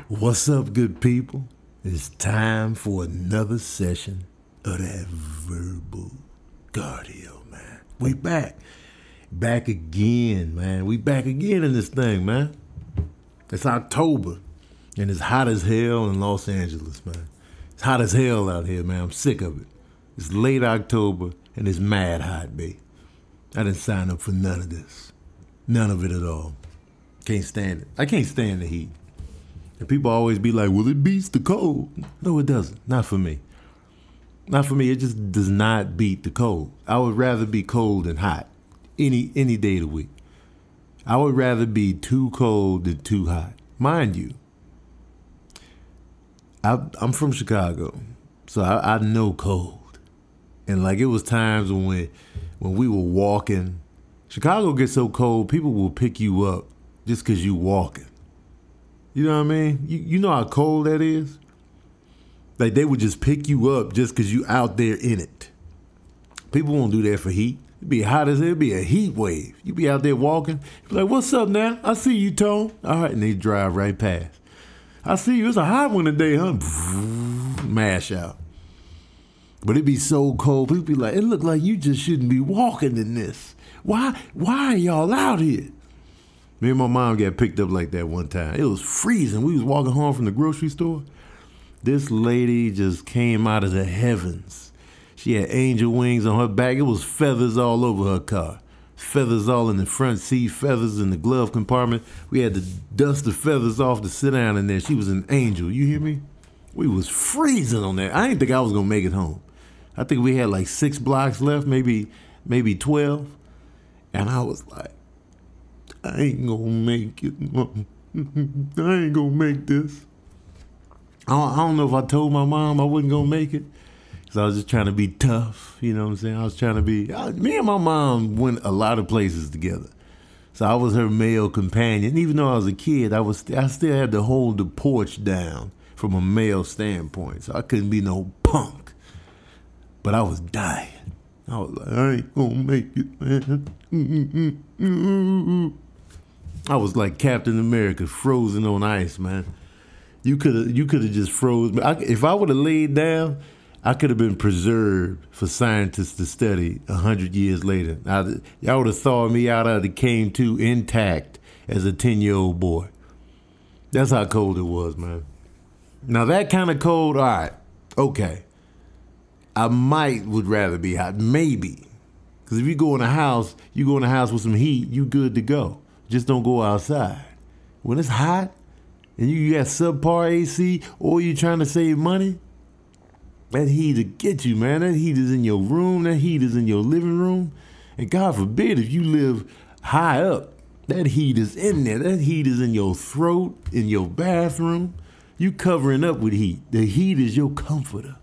What's up, good people? It's time for another session of that verbal cardio, man. We back. Back again, man. We back again in this thing, man. It's October, and it's hot as hell in Los Angeles, man. It's hot as hell out here, man. I'm sick of it. It's late October, and it's mad hot, babe. I didn't sign up for none of this. None of it at all. Can't stand it. I can't stand the heat. And people always be like, well, it beats the cold. No, it doesn't. Not for me. Not for me. It just does not beat the cold. I would rather be cold than hot any day of the week. I would rather be too cold than too hot. Mind you, I'm from Chicago, so I know cold. And like it was times when we were walking, Chicago gets so cold, people will pick you up just because you walking. You know what I mean? You know how cold that is? Like they would just pick you up just because you out there in it. People won't do that for heat. It'd be hot as hell. It'd be a heat wave. You be out there walking. Be like, what's up now? I see you, Tone. All right, and they drive right past. I see you. It's a hot one today, huh? Mash out. But it'd be so cold. People be like, it look like you just shouldn't be walking in this. Why are y'all out here? Me and my mom got picked up like that one time. It was freezing. We was walking home from the grocery store. This lady just came out of the heavens. She had angel wings on her back. It was feathers all over her car. Feathers all in the front seat, feathers in the glove compartment. We had to dust the feathers off to sit down in there. She was an angel. You hear me? We was freezing on that. I didn't think I was going to make it home. I think we had like 6 blocks left, maybe 12. And I was like, I ain't gonna make it. I ain't gonna make this. I don't know if I told my mom I wasn't gonna make it. Because I was just trying to be tough. You know what I'm saying? I was trying to be. Me and my mom went a lot of places together. So I was her male companion. Even though I was a kid, I still had to hold the porch down from a male standpoint. So I couldn't be no punk. But I was dying. I was like, I ain't gonna make it, man. I was like Captain America, frozen on ice, man. You could have just froze me. If I would have laid down, I could have been preserved for scientists to study 100 years later. Y'all would have thawed me out. I'd have came to intact as a 10-year-old boy. That's how cold it was, man. Now that kind of cold, all right, okay. I would rather be hot, maybe. Because if you go in a house with some heat, you good to go. Just don't go outside. When it's hot and you got subpar AC or you trying to save money, that heat will get you, man. That heat is in your room. That heat is in your living room. And God forbid if you live high up, that heat is in there. That heat is in your throat, in your bathroom. You covering up with heat. The heat is your comforter.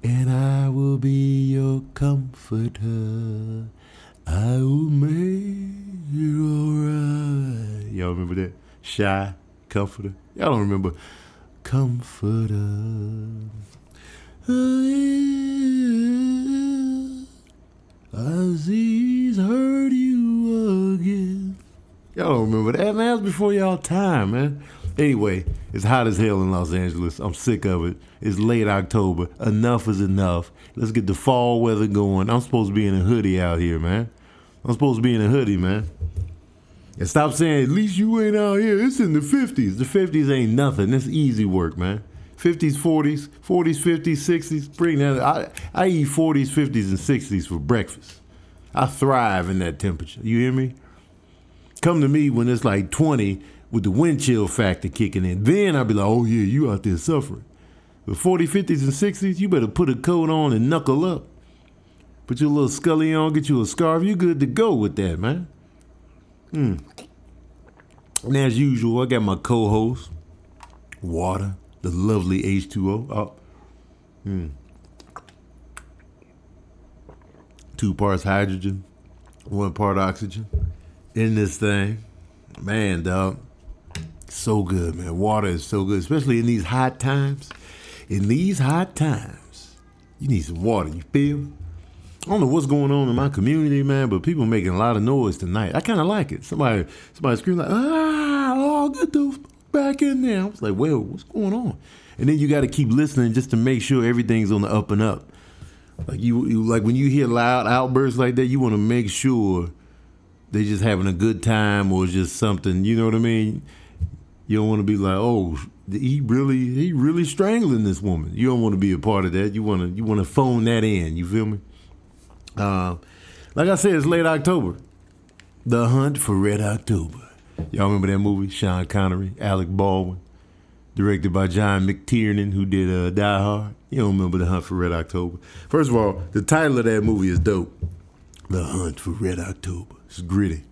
And I will be your comforter. I will make it alright. Y'all remember that? Shy, comforter. Y'all don't remember comforter. Aziz heard you again. Y'all don't remember that, man. That was before y'all time, man. Anyway, it's hot as hell in Los Angeles. I'm sick of it. It's late October. Enough is enough. Let's get the fall weather going. I'm supposed to be in a hoodie out here, man. I'm supposed to be in a hoodie, man. And stop saying, at least you ain't out here. It's in the 50s. The 50s ain't nothing. It's easy work, man. 50s, 40s, 50s, 60s. Bring that. I eat 40s, 50s, and 60s for breakfast. I thrive in that temperature. You hear me? Come to me when it's like 20 with the wind chill factor kicking in. Then I'll be like, oh yeah, you out there suffering. But 40s, 50s, and 60s, you better put a coat on and knuckle up. Put your little scully on, get you a scarf. You good to go with that, man. And as usual, I got my co-host, water, the lovely H2O. 2 parts hydrogen, 1 part oxygen in this thing. Man, dog, so good, man. Water is so good, especially in these hot times. In these hot times, you need some water, you feel? I don't know what's going on in my community, man, but people making a lot of noise tonight. I kind of like it. Somebody screaming like, oh, get the back in there. I was like, well, what's going on? And then you got to keep listening just to make sure everything's on the up and up. Like you like when you hear loud outbursts like that, you want to make sure they just having a good time or just something. You know what I mean? You don't want to be like, oh, he really strangling this woman. You don't want to be a part of that. You want to phone that in. You feel me? Like I said, it's late October. The Hunt for Red October. Y'all remember that movie? Sean Connery, Alec Baldwin, directed by John McTiernan, who did Die Hard. You don't remember The Hunt for Red October. First of all, the title of that movie is dope. The Hunt for Red October. It's gritty.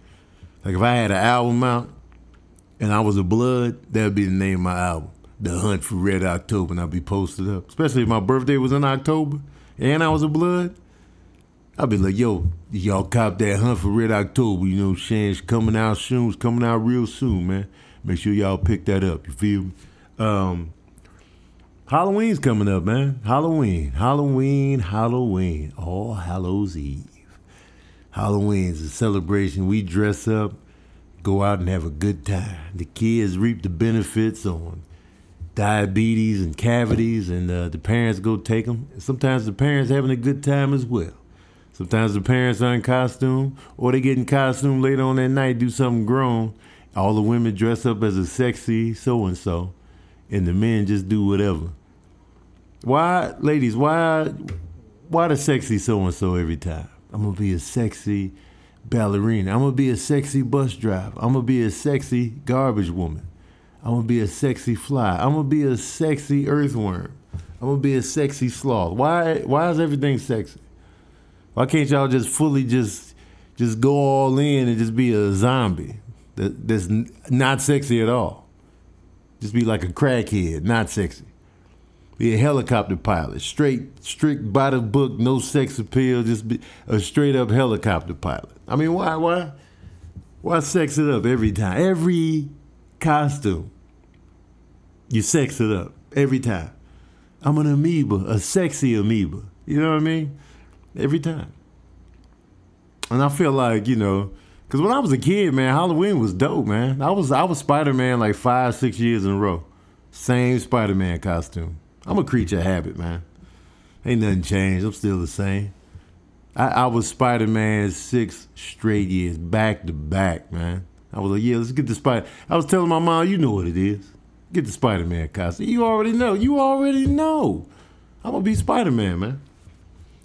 Like if I had an album out and I was a blood, that would be the name of my album. The Hunt for Red October, and I'd be posted up. Especially if my birthday was in October and I was a blood. I'd be like, yo, y'all cop that Hunt for Red October. You know what I'm saying? It's coming out soon. It's coming out real soon, man. Make sure y'all pick that up. You feel me? Halloween's coming up, man. Halloween. All Hallows Eve. Halloween's a celebration. We dress up, go out and have a good time. The kids reap the benefits on diabetes and cavities, and the parents go take them. Sometimes the parents having a good time as well. Sometimes the parents are in costume, or they get in costume later on that night, do something grown. All the women dress up as a sexy so-and-so, and the men just do whatever. Why, ladies, why the sexy so-and-so every time? I'm going to be a sexy ballerina. I'm going to be a sexy bus driver. I'm going to be a sexy garbage woman. I'm going to be a sexy fly. I'm going to be a sexy earthworm. I'm going to be a sexy sloth. Why is everything sexy? Why can't y'all just fully just go all in and just be a zombie that's not sexy at all? Just be like a crackhead, not sexy. Be a helicopter pilot, strict by the book, no sex appeal, just be a straight up helicopter pilot. I mean, why sex it up every time? Every costume, you sex it up every time. I'm an amoeba, a sexy amoeba. You know what I mean? Every time. And I feel like, you know, because when I was a kid, man, Halloween was dope, man. I was Spider-Man like 5-6 years in a row. Same Spider-Man costume. I'm a creature of habit, man. Ain't nothing changed. I'm still the same. I was Spider-Man 6 straight years, back to back, man. I was like, yeah, let's get the Spider. I was telling my mom, you know what it is. Get the Spider-Man costume. You already know. I'm going to be Spider-Man, man.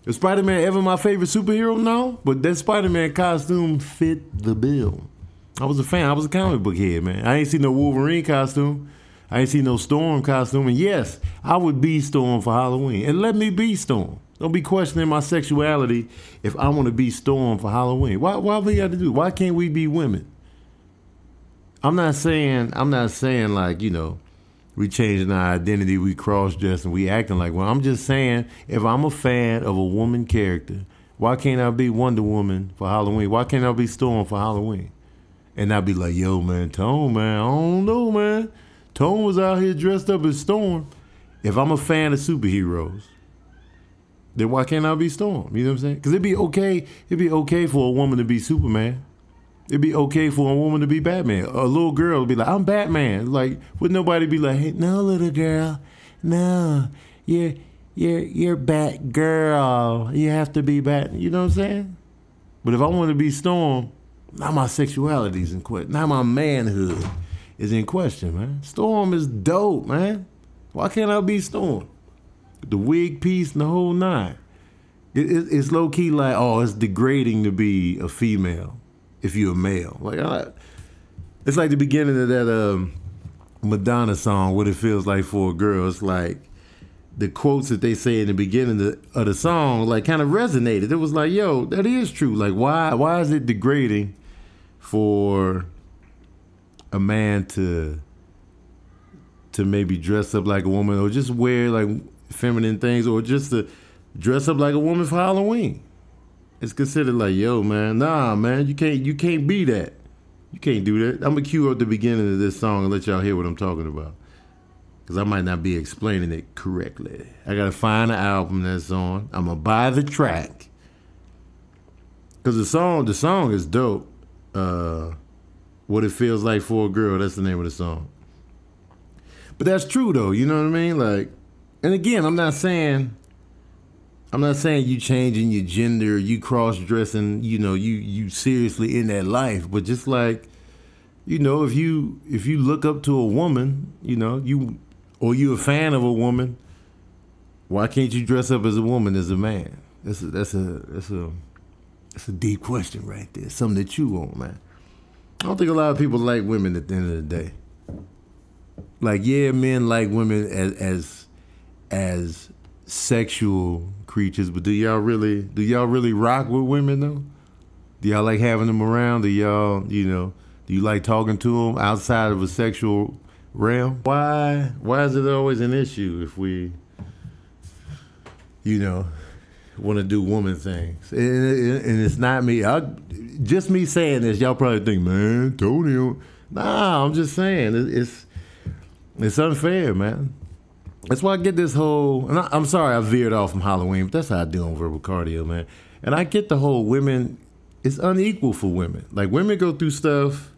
Is Spider-Man ever my favorite superhero? No. But that Spider-Man costume fit the bill. I was a fan. I was a comic book head, man. I ain't seen no Wolverine costume. I ain't seen no Storm costume. And yes, I would be Storm for Halloween. And let me be Storm. Don't be questioning my sexuality if I want to be Storm for Halloween. Why we got to do? Why can't we be women? I'm not saying like, you know, we changing our identity, we cross-dressing, we acting like one. I'm just saying, if I'm a fan of a woman character, why can't I be Wonder Woman for Halloween? Why can't I be Storm for Halloween? And I'd be like, yo, man, Tone, man, I don't know, man. Tone was out here dressed up as Storm. If I'm a fan of superheroes, then why can't I be Storm? You know what I'm saying? Because it'd be okay for a woman to be Superman. It'd be okay for a woman to be Batman. A little girl would be like, I'm Batman. Like, would nobody be like, hey, no, little girl, no, you're Batgirl. You have to be Bat. You know what I'm saying? But if I want to be Storm, now my sexuality is in question. Now my manhood is in question, man. Storm is dope, man. Why can't I be Storm? The wig piece and the whole nine. It's low key like, oh, it's degrading to be a female if you're a male. Like, it's like the beginning of that Madonna song, What It Feels Like for a Girl. It's like the quotes that they say in the beginning of the song, like, kind of resonated. It was like, yo, that is true. Like, why is it degrading for a man to maybe dress up like a woman, or just wear like feminine things, or just to dress up like a woman for Halloween? It's considered like, yo, man, nah, man, you can't be that. You can't do that. I'm gonna cue up the beginning of this song and let y'all hear what I'm talking about, because I might not be explaining it correctly. I gotta find the album that's on. I'm gonna buy the track, Cause the song is dope. What It Feels Like for a Girl, that's the name of the song. But that's true though, you know what I mean? Like, and again, I'm not saying you changing your gender, you cross-dressing, you seriously in that life, but just like, if you look up to a woman, or you a fan of a woman, why can't you dress up as a woman as a man? That's a deep question right there. Something to chew on, man. I don't think a lot of people like women at the end of the day. Like, yeah, men like women as sexual creatures, but do y'all really rock with women though? Do y'all like having them around? Do y'all, do you like talking to them outside of a sexual realm? Why is it always an issue if we, want to do woman things? And it's not me. Just me saying this, y'all probably think, man, Tony. Nah, I'm just saying it's unfair, man. That's why I get this whole, and I'm sorry I veered off from Halloween, but that's how I do on verbal cardio, man. And I get the whole women, it's unequal for women. Like, women go through stuff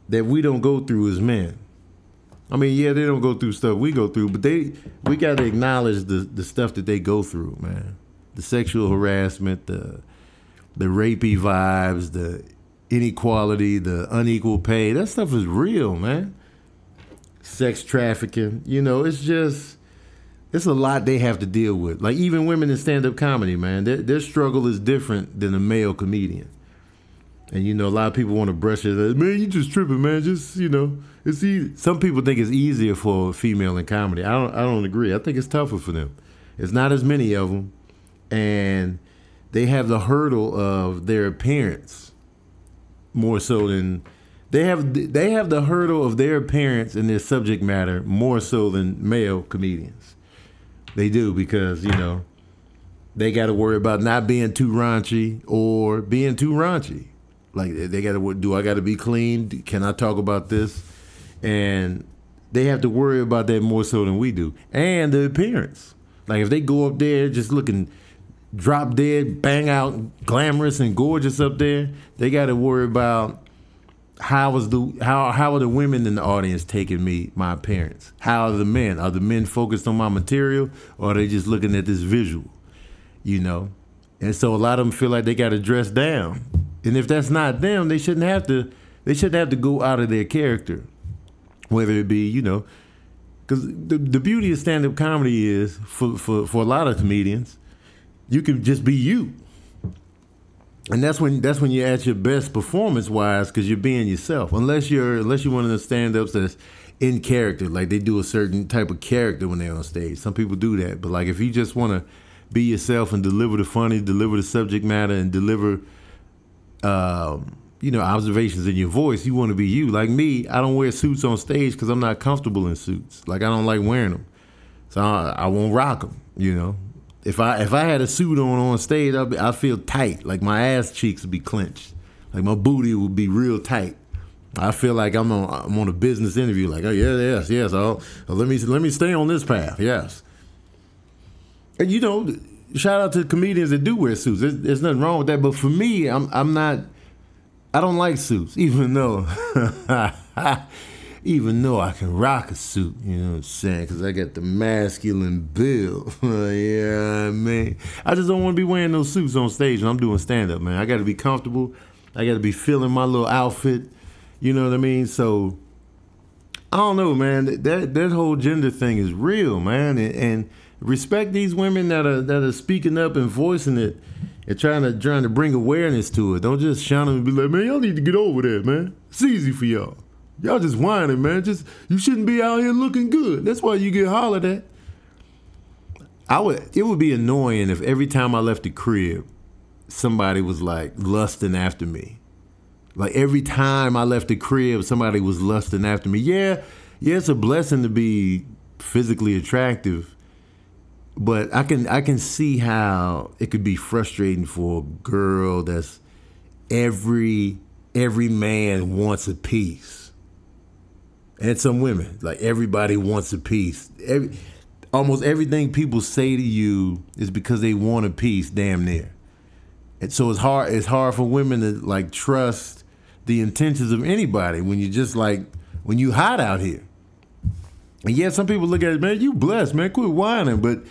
that we don't go through as men. I mean, yeah, they don't go through stuff we go through, but we got to acknowledge the stuff that they go through, man. The sexual harassment, the rapey vibes, the inequality, the unequal pay. That stuff is real, man. Sex trafficking, it's a lot they have to deal with. Like, even women in stand-up comedy, man, their struggle is different than a male comedian. And, a lot of people want to brush it. Man, you just tripping, man. Just, it's easy. Some people think it's easier for a female in comedy. I don't agree. I think it's tougher for them. It's not as many of them. And they have the hurdle of their appearance more so than... They have the hurdle of their appearance and their subject matter more so than male comedians. They do, because, they got to worry about not being too raunchy or being too raunchy. Like, they got to, do I got to be clean? Can I talk about this? And they have to worry about that more so than we do. And the appearance. Like, if they go up there just looking drop dead, bang out, glamorous and gorgeous up there, they got to worry about how are the women in the audience taking my appearance? How are the men? Are the men focused on my material, or are they just looking at this visual? And so a lot of them feel like they got to dress down. And if that's not them, they shouldn't have to go out of their character. Whether it be, because the beauty of stand-up comedy is, for a lot of comedians, you can just be you. And that's when you're at your best performance-wise, because you're being yourself. Unless you're one of the stand-ups that's in character, like they do a certain type of character when they're on stage. Some people do that. But like, if you just want to be yourself and deliver the funny, deliver the subject matter, and deliver observations in your voice, you want to be you. Like me, I don't wear suits on stage because I'm not comfortable in suits. Like, I don't like wearing them. So I won't rock them, If I had a suit on stage, I feel tight. Like, my ass cheeks would be clenched. Like, my booty would be real tight. I feel like I'm on a business interview. Like, oh yeah, yes. Oh, let me stay on this path. Yes. And shout out to comedians that do wear suits. There's nothing wrong with that. But for me, I'm not. I don't like suits, even though I can rock a suit, you know what I'm saying? Because I got the masculine build. Yeah, man. I just don't want to be wearing those suits on stage when I'm doing stand-up, man. I got to be comfortable. I got to be feeling my little outfit. You know what I mean? So, I don't know, man. That whole gender thing is real, man. And respect these women that are speaking up and voicing it and trying to bring awareness to it. Don't just shun them and be like, man, y'all need to get over that, man. It's easy for y'all. Y'all just whining, man. You shouldn't be out here looking good. That's why you get hollered at. It would be annoying if every time I left the crib, somebody was like lusting after me. Like, every time I left the crib, somebody was lusting after me. Yeah, it's a blessing to be physically attractive, but I can see how it could be frustrating for a girl that's every man wants a piece. And some women, like, everybody wants a piece. Almost everything people say to you is because they want a piece, damn near. And so it's hard for women to like trust the intentions of anybody when you just like when you hot out here. And yeah, some people look at it, man, you blessed, man, quit whining. But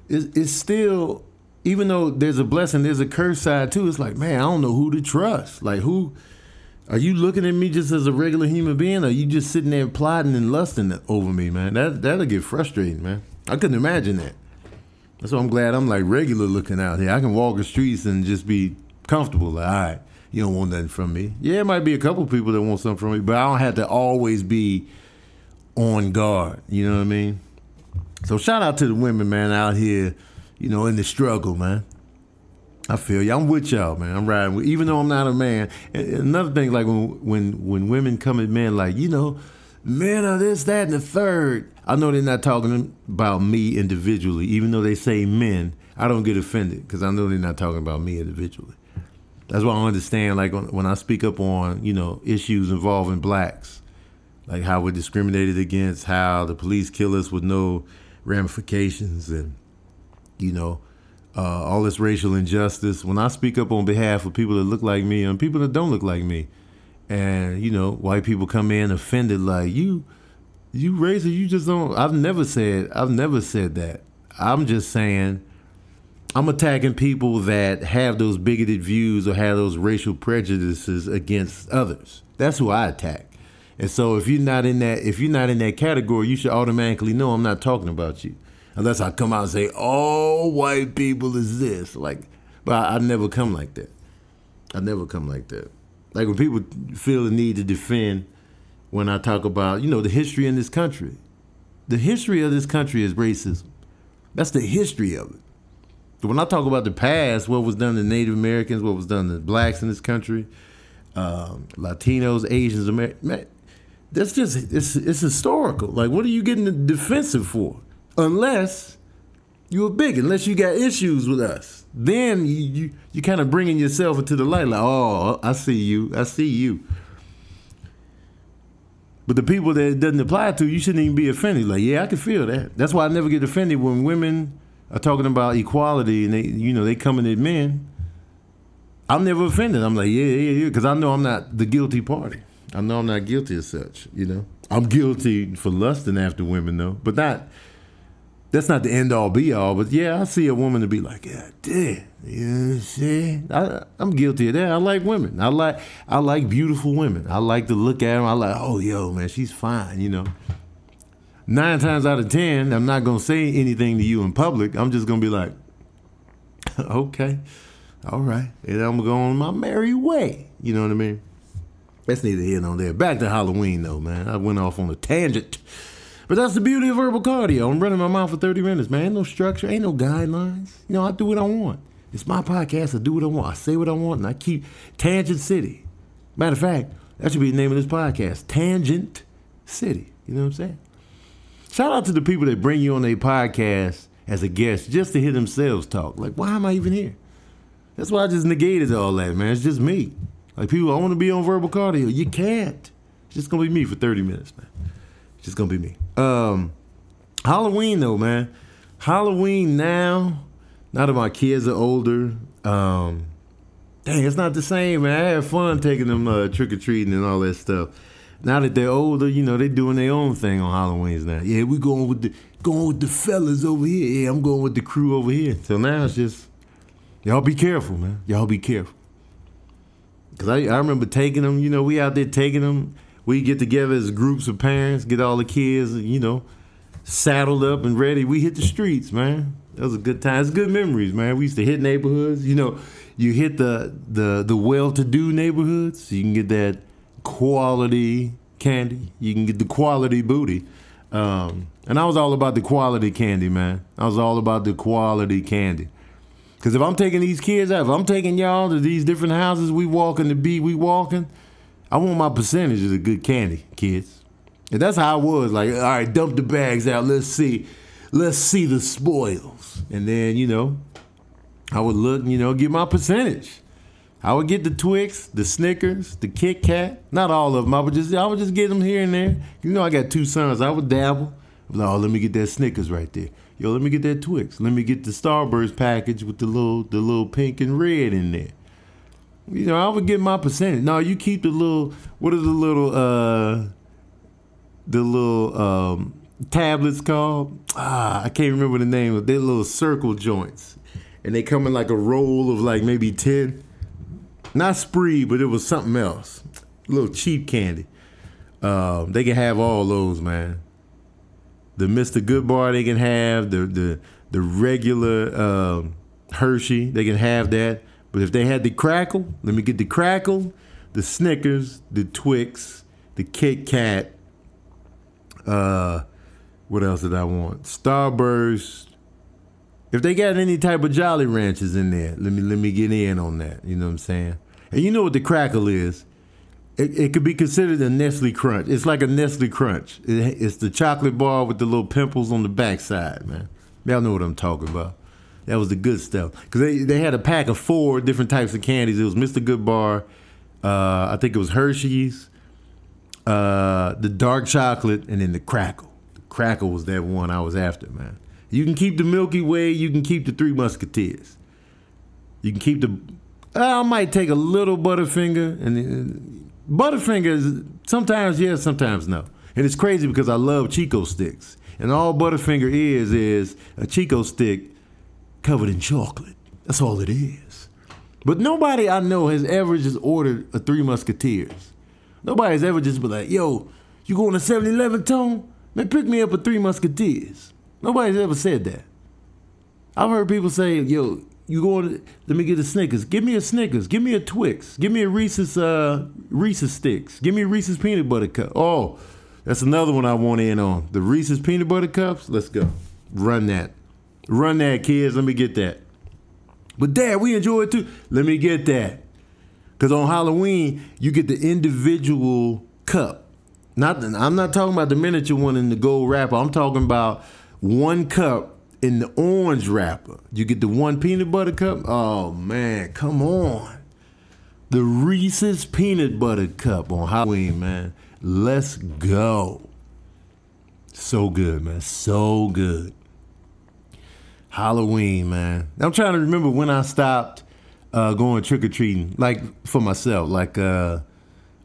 it's still, even though there's a blessing, there's a curse side too. It's like, man, I don't know who to trust. Like, who are you looking at me just as a regular human being, or are you just sitting there plotting and lusting over me, man? That'll get frustrating, man. I couldn't imagine that. That's why I'm glad I'm like regular looking out here. I can walk the streets and just be comfortable. Like, all right, you don't want nothing from me. Yeah, it might be a couple people that want something from me, but I don't have to always be on guard. You know what I mean? So shout out to the women, man, out here, you know, in the struggle, man. I feel you. I'm with y'all, man. I'm riding with, even though I'm not a man. And another thing, like when women come at men, like, you know, men are this, that, and the third. I know they're not talking about me individually. Even though they say men, I don't get offended because I know they're not talking about me individually. That's why I understand, like, when I speak up on, you know, issues involving blacks, like how we're discriminated against, how the police kill us with no ramifications, and, you know, all this racial injustice. When I speak up on behalf of people that look like me and people that don't look like me, and, you know, white people come in offended, like, you racist, you just don't. I've never said that. I'm just saying I'm attacking people that have those bigoted views or have those racial prejudices against others. That's who I attack. And so if you're not in that category, you should automatically know I'm not talking about you. Unless I come out and say, all white people is this. Like, but I never come like that. I never come like that. Like when people feel the need to defend when I talk about, you know, the history in this country. The history of this country is racism. That's the history of it. But when I talk about the past, what was done to Native Americans, what was done to blacks in this country, Latinos, Asians, man, that's just, it's historical. Like, what are you getting defensive for? Unless you're a bigot, unless you got issues with us. Then you kind of bringing yourself into the light, like, oh, I see you. But the people that it doesn't apply to, you shouldn't even be offended. Like, yeah, I can feel that. That's why I never get offended when women are talking about equality and they coming at men. I'm never offended. I'm like, yeah, because I know I'm not the guilty party. I know I'm not guilty as such, you know. I'm guilty for lusting after women, though. But that's not the end all be all. But yeah, I see a woman to be like, yeah, damn, you know what I'm saying? I'm guilty of that. I like women. I like beautiful women. I like to look at them. I like, oh, yo, man, she's fine, you know. 9 times out of 10, I'm not going to say anything to you in public. I'm just going to be like, okay, all right. And I'm going to go on my merry way. You know what I mean? That's neither here nor there. Back to Halloween, though, man. I went off on a tangent. But that's the beauty of verbal cardio. I'm running my mouth for 30 minutes, man. Ain't no structure, ain't no guidelines. You know, I do what I want. It's my podcast. I do what I want. I say what I want, and I keep Tangent City. Matter of fact, that should be the name of this podcast, Tangent City. You know what I'm saying? Shout out to the people that bring you on their podcast as a guest just to hear themselves talk. Like, why am I even here? That's why I just negated all that, man. It's just me. Like, people, I want to be on verbal cardio. You can't. It's just going to be me for 30 minutes, man. It's just going to be me. Halloween, though, man. Halloween now that my kids are older, dang, it's not the same, man. I had fun taking them trick-or-treating and all that stuff. Now that they're older, you know, they doing their own thing on Halloweens now. Yeah, we going with the fellas over here. Yeah, I'm going with the crew over here. So now it's just, y'all be careful, man. Y'all be careful. Because I remember taking them, you know, we out there taking them. We get together as groups of parents, get all the kids, you know, saddled up and ready. We hit the streets, man. That was a good time. It's good memories, man. We used to hit neighborhoods. You know, you hit the well-to-do neighborhoods. So you can get that quality candy. You can get the quality booty. And I was all about the quality candy, man. I was all about the quality candy. Because if I'm taking these kids out, if I'm taking y'all to these different houses we walking, I want my percentage of the good candy, kids. And that's how I was. Like, all right, dump the bags out. Let's see the spoils. And then, you know, I would look, you know, get my percentage. I would get the Twix, the Snickers, the Kit Kat. Not all of them. I would just get them here and there. You know, I got 2 sons. I would dabble. Like, oh, let me get that Snickers right there. Yo, let me get that Twix. Let me get the Starburst package with the little pink and red in there. You know, I would get my percentage. No, you keep the little, what are the little tablets called? I can't remember the name of. They're little circle joints. And they come in like a roll of like maybe 10. Not Spree, but it was something else. A little cheap candy. They can have all those, man. The Mr. Good Bar they can have. The regular Hershey, they can have that. But if they had the Crackle, let me get the Crackle, the Snickers, the Twix, the Kit Kat. What else did I want? Starburst. If they got any type of Jolly Ranchers in there, let me get in on that. You know what I'm saying? And you know what the Crackle is? It could be considered a Nestle Crunch. It's like a Nestle Crunch. It's the chocolate bar with the little pimples on the backside, man. Y'all know what I'm talking about. That was the good stuff. Because they had a pack of 4 different types of candies. It was Mr. Good Bar. I think it was Hershey's. The dark chocolate, and then the Crackle. The Crackle was that one I was after, man. You can keep the Milky Way. You can keep the Three Musketeers. You can keep the... I might take a little Butterfinger. And Butterfingers, sometimes yes, sometimes no. And it's crazy because I love Chico sticks. And all Butterfinger is a Chico stick covered in chocolate. That's all it is. But nobody I know has ever just ordered a Three Musketeers. Nobody's ever just been like, yo, you going to 7-Eleven, Tone? Man, pick me up a Three Musketeers. Nobody's ever said that. I've heard people say, yo, you going to, let me get a Snickers. Give me a Snickers. Give me a Twix. Give me a Reese's Sticks. Give me a Reese's Peanut Butter Cup. Oh, that's another one I want in on. The Reese's Peanut Butter Cups. Let's go. Run that. Run that, kids. Let me get that. But Dad, we enjoy it too. Let me get that. Because on Halloween, you get the individual cup. I'm not talking about the miniature one in the gold wrapper. I'm talking about one cup in the orange wrapper. You get the one peanut butter cup. Oh, man, come on. The Reese's Peanut Butter Cup on Halloween, man. Let's go. So good, man. So good. Halloween, man. I'm trying to remember when I stopped going trick-or-treating, like for myself. Like, I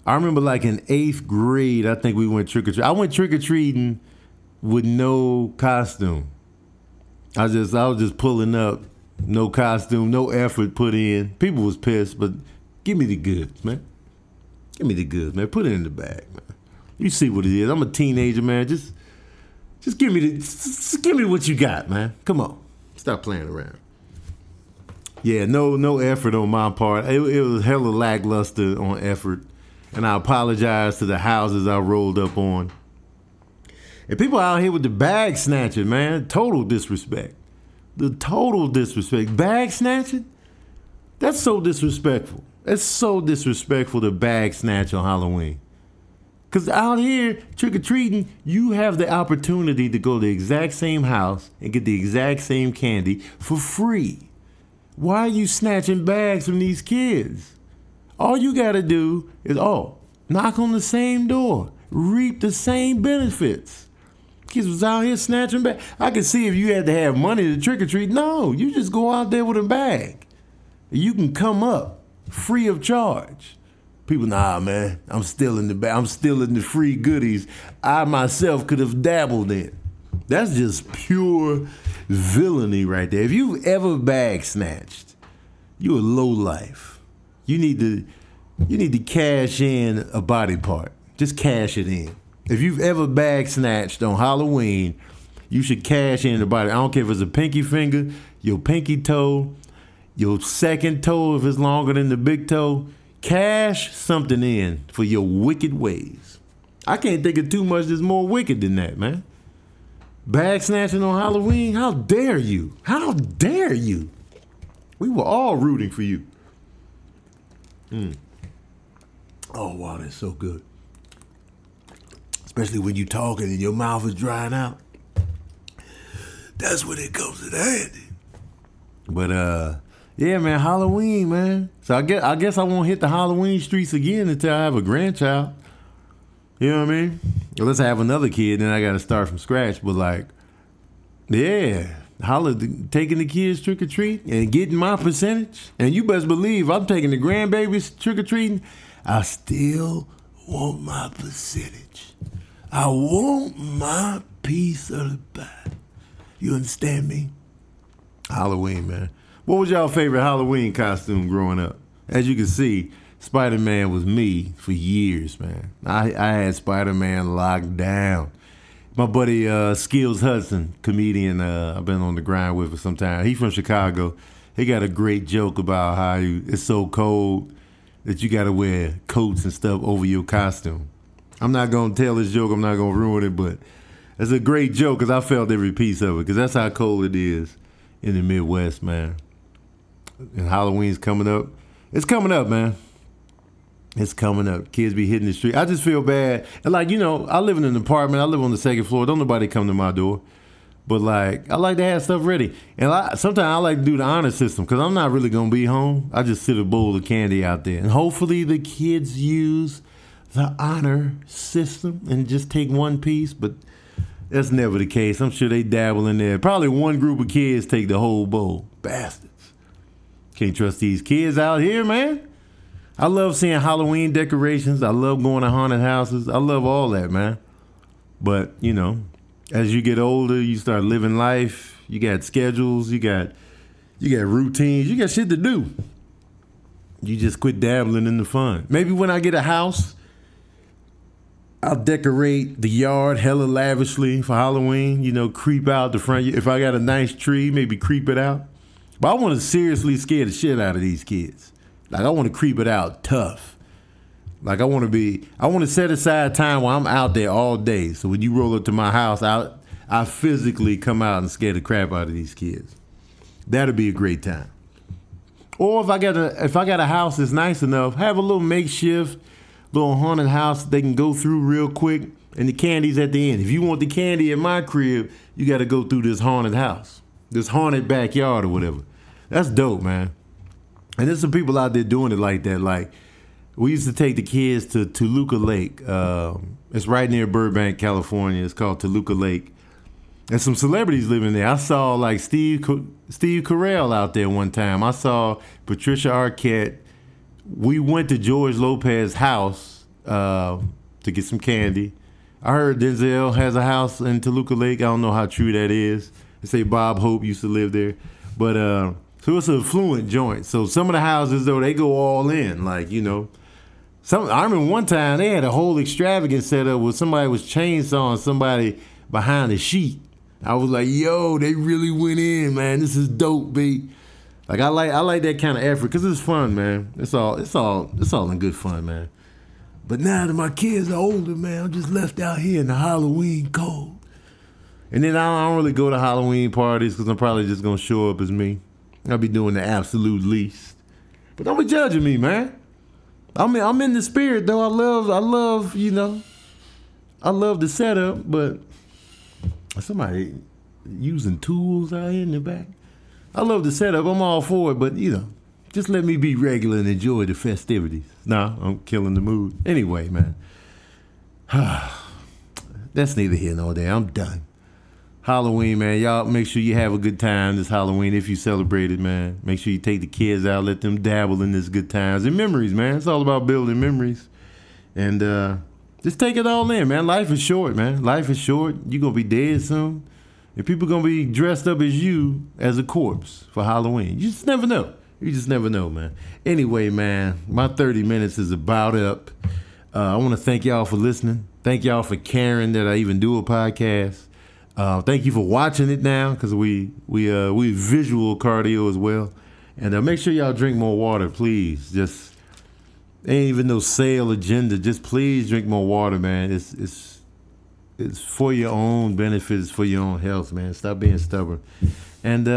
remember like in 8th grade, I think we went trick-or-treating. I went trick-or-treating with no costume. I was just pulling up, no costume, no effort put in. People was pissed, but give me the goods, man. Give me the goods, man. Put it in the bag, man. You see what it is. I'm a teenager, man. Just give me what you got, man. Come on. Stop playing around. Yeah, no effort on my part. It was hella lackluster on effort. And I apologize to the houses I rolled up on. And people out here with the bag snatching, man. Total disrespect. The total disrespect. Bag snatching? That's so disrespectful. That's so disrespectful to bag snatch on Halloween. Because out here, trick-or-treating, you have the opportunity to go to the exact same house and get the exact same candy for free. Why are you snatching bags from these kids? All you got to do is, knock on the same door, reap the same benefits. Kids was out here snatching bags. I could see if you had to have money to trick-or-treat. No, you just go out there with a bag. You can come up free of charge. People, nah, man, I'm still in the bag. I'm still in the free goodies I myself could have dabbled in. That's just pure villainy right there. If you've ever bag snatched, you're a low life. You need to cash in a body part. Just cash it in. If you've ever bag snatched on Halloween, you should cash in the body. I don't care if it's a pinky finger, your pinky toe, your second toe if it's longer than the big toe. Cash something in for your wicked ways. I can't think of too much that's more wicked than that, man. Bag snatching on Halloween? How dare you? How dare you? We were all rooting for you. Oh, wow, that's so good. Especially when you're talking and your mouth is drying out. That's when it comes in handy. But, yeah, man, Halloween, man. So I guess I won't hit the Halloween streets again until I have a grandchild. You know what I mean? Unless I have another kid, then I got to start from scratch. But, like, yeah, taking the kids trick or treat and getting my percentage. And you best believe I'm taking the grandbabies trick or treating. I still want my percentage. I want my piece of the pie. You understand me? Halloween, man. What was y'all favorite Halloween costume growing up? As you can see, Spider-Man was me for years, man. I had Spider-Man locked down. My buddy Skills Hudson, comedian, I've been on the grind with for some time. He's from Chicago. He got a great joke about how it's so cold that you got to wear coats and stuff over your costume. I'm not going to tell this joke. I'm not going to ruin it, but it's a great joke because I felt every piece of it because that's how cold it is in the Midwest, man. And Halloween's coming up. It's coming up, man. It's coming up. Kids be hitting the street. I just feel bad. And like, I live in an apartment. I live on the second floor. Don't nobody come to my door. But like, I like to have stuff ready. And sometimes I like to do the honor system because I'm not really going to be home. I just sit a bowl of candy out there. And hopefully the kids use the honor system and just take one piece. But that's never the case. I'm sure they dabble in there. Probably one group of kids take the whole bowl. Bastards. Can't trust these kids out here, man. I love seeing Halloween decorations. I love going to haunted houses. I love all that, man. But, as you get older, you start living life. You got schedules. You got routines. You got shit to do. You just quit dabbling in the fun. Maybe when I get a house, I'll decorate the yard hella lavishly for Halloween. Creep out the front. If I got a nice tree, maybe creep it out. But I want to seriously scare the shit out of these kids. Like, I want to creep it out tough. Like, I want to set aside time where I'm out there all day. So when you roll up to my house, I physically come out and scare the crap out of these kids. That'll be a great time. Or if I got a house that's nice enough, have a little makeshift, little haunted house they can go through real quick, and the candy's at the end. If you want the candy in my crib, you got to go through this haunted house, this haunted backyard or whatever. That's dope, man. And there's some people out there doing it like that. Like, we used to take the kids to Toluca Lake. It's right near Burbank, California. It's called Toluca Lake. And some celebrities living there. I saw like Steve Carell out there one time. I saw Patricia Arquette. We went to George Lopez's house to get some candy. I heard Denzel has a house in Toluca Lake. I don't know how true that is. They say Bob Hope used to live there. But so it's an affluent joint. So some of the houses, though, they go all in. Like, I remember one time they had a whole extravagant setup where somebody was chainsawing somebody behind a sheet. I was like, yo, they really went in, man. This is dope, B. Like, I like that kind of effort because it's fun, man. It's all in good fun, man. But now that my kids are older, man, I'm just left out here in the Halloween cold. And then I don't really go to Halloween parties because I'm probably just going to show up as me. I'll be doing the absolute least. But don't be judging me, man. I'm in the spirit, though. I love the setup, but somebody using tools out here in the back. I love the setup. I'm all for it, but, just let me be regular and enjoy the festivities. Nah, I'm killing the mood. Anyway, man. That's neither here nor there. I'm done. Halloween, man. Y'all make sure you have a good time this Halloween if you celebrate it, man. Make sure you take the kids out, let them dabble in this good times and memories, man. It's all about building memories. And just take it all in, man. Life is short, man. Life is short. You're going to be dead soon. And people going to be dressed up as you as a corpse for Halloween. You just never know. You just never know, man. Anyway, man, my 30 minutes is about up. I want to thank y'all for listening. Thank y'all for caring that I even do a podcast. Thank you for watching it now because we visual cardio as well. And make sure y'all drink more water, please. Just ain't even no sale agenda. Just please drink more water, man. It's for your own benefit. It's for your own health, man. Stop being stubborn. And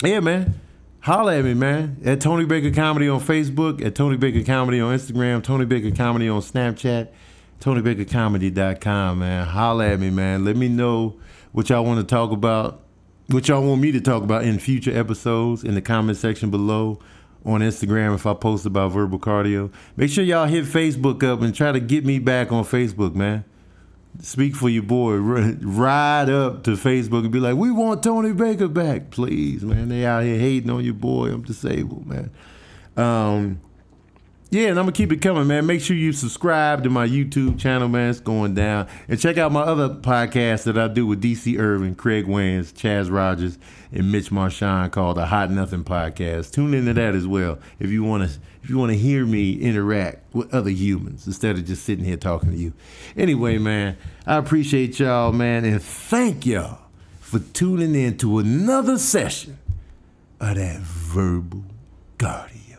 yeah, man. Holla at me, man. At Tony Baker Comedy on Facebook, at Tony Baker Comedy on Instagram, Tony Baker Comedy on Snapchat, TonyBakerComedy.com, man. Holla at me, man. Let me know what y'all want to talk about, what y'all want me to talk about in future episodes in the comment section below on Instagram if I post about verbal cardio. Make sure y'all hit Facebook up and try to get me back on Facebook, man. speak for your boy. Ride up to Facebook and be like, we want Tony Baker back. Please, man. They out here hating on your boy. I'm disabled, man. Yeah, and I'm going to keep it coming, man. Make sure you subscribe to my YouTube channel, man. It's going down. And check out my other podcast that I do with DC Irvin, Craig Wayans, Chaz Rogers, and Mitch Marchand called the Hot Nothing Podcast. Tune into that as well if you want to hear me interact with other humans instead of just sitting here talking to you. Anyway, man, I appreciate y'all, man, and thank y'all for tuning in to another session of that Verbal Guardian.